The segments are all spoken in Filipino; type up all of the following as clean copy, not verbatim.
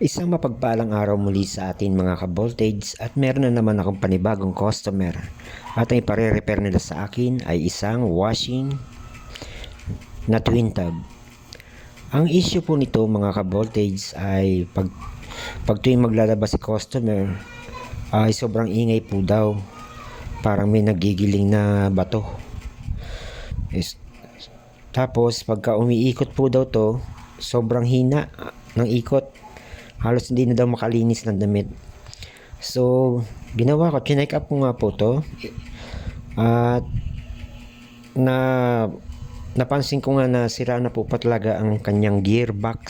Isang mapagpalang araw muli sa atin mga ka-voltage at meron na naman akong panibagong customer at ang ipare-repair nila sa akin ay isang washing na twin tub. Ang issue po nito mga ka-voltage ay pag tuwing maglalabas si customer ay sobrang ingay po daw, parang may nagigiling na bato. Tapos pagka umiikot po daw to, sobrang hina ng ikot. Halos hindi na daw makalinis ng damit. So, ginawa ko, chinek up ko nga po to. At napansin ko nga na sira na po pa talaga ang kanyang gearbox.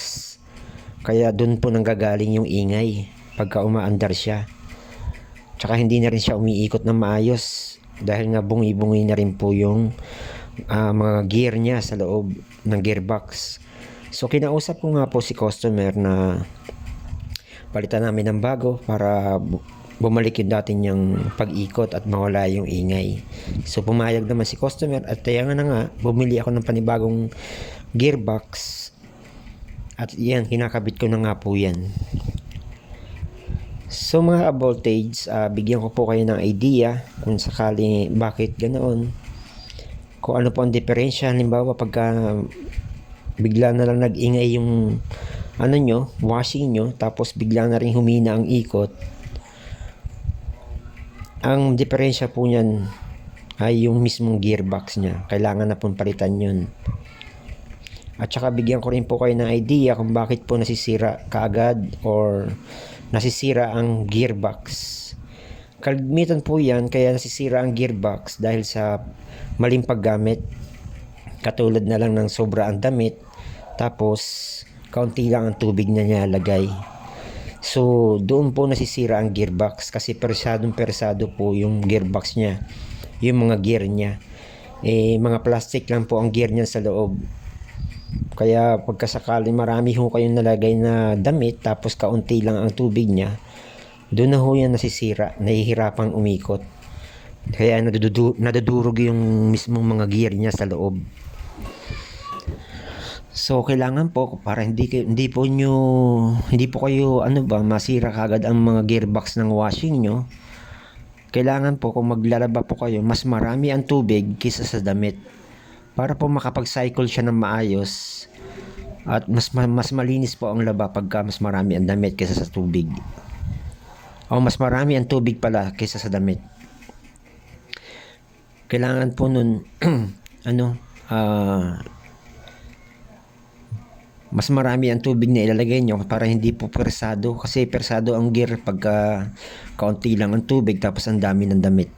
Kaya dun po nanggagaling yung ingay pagka umaandar siya. Tsaka hindi na rin siya umiikot ng maayos dahil nga bungi-bungi na rin po yung mga gear niya sa loob ng gearbox. So, kinausap ko nga po si customer na palitan namin ng bago para bumalik yung dati niyang pag-ikot at mawala yung ingay. So pumayag naman si customer at kaya na nga bumili ako ng panibagong gearbox at yan, kinakabit ko na nga po yan. So mga voltage, bigyan ko po kayo ng idea kung sakali bakit ganoon, kung ano po ang diferensya. Halimbawa pagka bigla na lang nag-ingay yung washing nyo, tapos bigla na rin humina ang ikot, ang diferensya po niyan ay yung mismong gearbox niya. Kailangan na pong palitan yun. At saka bigyan ko rin po kayo ng idea kung bakit po nasisira kaagad or nasisira ang gearbox. Kalimitan po yan kaya nasisira ang gearbox dahil sa maling paggamit, katulad na lang ng sobra ang damit, tapos kaunti lang ang tubig na nilalagay. So, doon po nasisira ang gearbox kasi persado po yung gearbox niya. Yung mga gear niya. Mga plastic lang po ang gear niya sa loob. Kaya pagkasakali marami ho kayong nalagay na damit tapos kaunti lang ang tubig niya, doon na ho yan nasisira. Nahihirapang umikot. Kaya nadudurog yung mismong mga gear niya sa loob. So kailangan po para hindi po kayo masira kagad ang mga gearbox ng washing nyo. Kailangan po kung maglalaba po kayo, mas marami ang tubig kaysa sa damit para po makapag-cycle siya ng maayos at mas malinis po ang laba pagka mas marami ang damit kaysa sa tubig. O mas marami ang tubig pala kaysa sa damit. Kailangan po nun mas marami ang tubig na ilalagay nyo para hindi po persado, kasi persado ang gear pagka kaunti lang ang tubig tapos ang dami ng damit.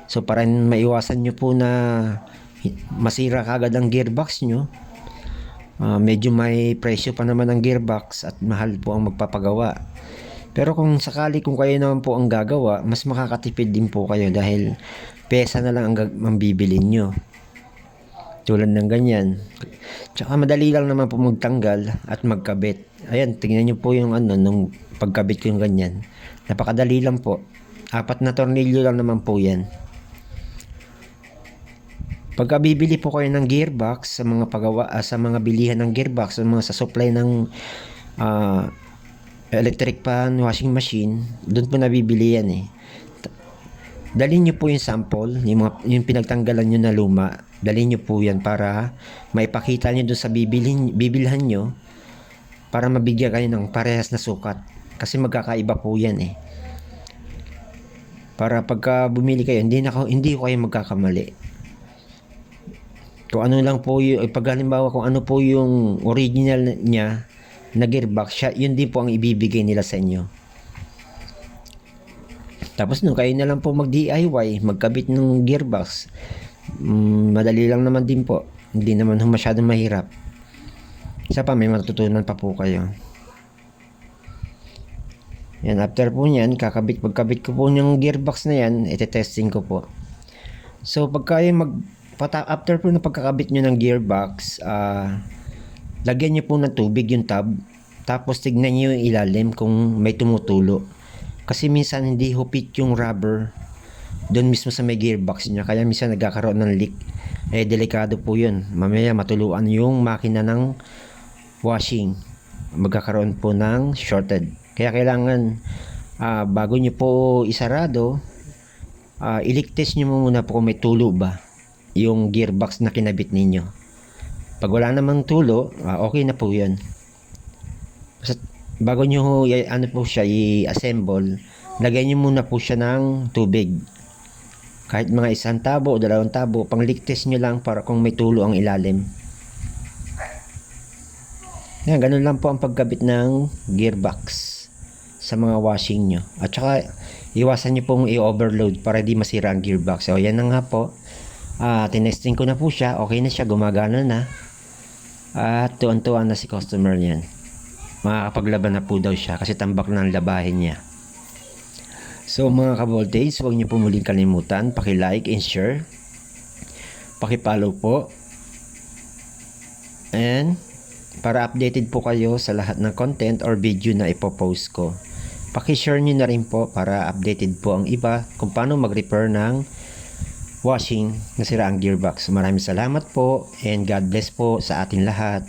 So para maiwasan nyo po na masira kagad ang gearbox nyo, medyo may presyo pa naman ang gearbox at mahal po ang magpapagawa. Pero kung sakali kung kayo naman po ang gagawa, mas makakatipid din po kayo dahil pesa na lang ang bibilin nyo. Tulad ng ganyan. Tsaka madali lang naman po magtanggal at magkabit. Ayan, tingnan nyo po yung nung pagkabit ko yung ganyan. Napakadali lang po. 4 na tornilyo lang naman po yan. Pagka bibili po kayo ng gearbox sa mga sa mga bilihan ng gearbox, sa supply ng electric pan, washing machine, doon po nabibili yan eh. Dalhin nyo po yung sample, yung pinagtanggalan nyo na luma. Dalhin nyo po yan para maipakita nyo doon sa bibilhan nyo para mabigyan kayo ng parehas na sukat. Kasi magkakaiba po yan eh. Para pagka bumili kayo, hindi ko kayo magkakamali. Kung ano lang po yung, pag halimbawa kung ano po yung original niya na gearbox, yun din po ang ibibigay nila sa inyo. Tapos kayo na lang po mag-DIY, magkabit ng gearbox. Madali lang naman din po. Hindi naman masyadong mahirap. Isa pa, may matutunan pa po kayo. Yan, after po nyan, pagkabit ko po ng gearbox na yan, ite-testing ko po. So, after po na pagkakabit nyo ng gearbox, lagyan nyo po ng tubig yung tub. Tapos tignan nyo yung ilalim kung may tumutulo. Kasi minsan hindi hupit yung rubber doon mismo sa may gearbox niya, kaya minsan nagkakaroon ng leak. Delikado po yun. Mamaya matuluan yung makina ng washing. magkakaroon po ng shorted. Kaya kailangan bago nyo po isarado, iligtas nyo muna po kung may tulo ba yung gearbox na kinabit ninyo. Pag wala namang tulo, okay na po yun. Basta, bago nyo po siya i-assemble, lagay nyo muna po siya ng tubig. Kahit mga 1 tabo o 2 tabo, pangligtas nyo lang para kung may tulo ang ilalim. Yan, ganun lang po ang pagkabit ng gearbox sa mga washing nyo. At saka, iwasan nyo pong i-overload para di masira ang gearbox. So, yan na nga po. Tinesting ko na po siya. Okay na siya. Gumagana na. At tuwan-tuwa na si customer niyan. Makakapaglaban na po daw siya kasi tambak na ang labahin niya. So, mga ka-voltage, huwag nyo po muling kalimutan. Paki-like and share. Paki-follow po. And, para updated po kayo sa lahat ng content or video na ipopost ko. Paki-share nyo na rin po para updated po ang iba kung paano mag-repair ng washing na sira ang gearbox. Maraming salamat po and God bless po sa atin lahat.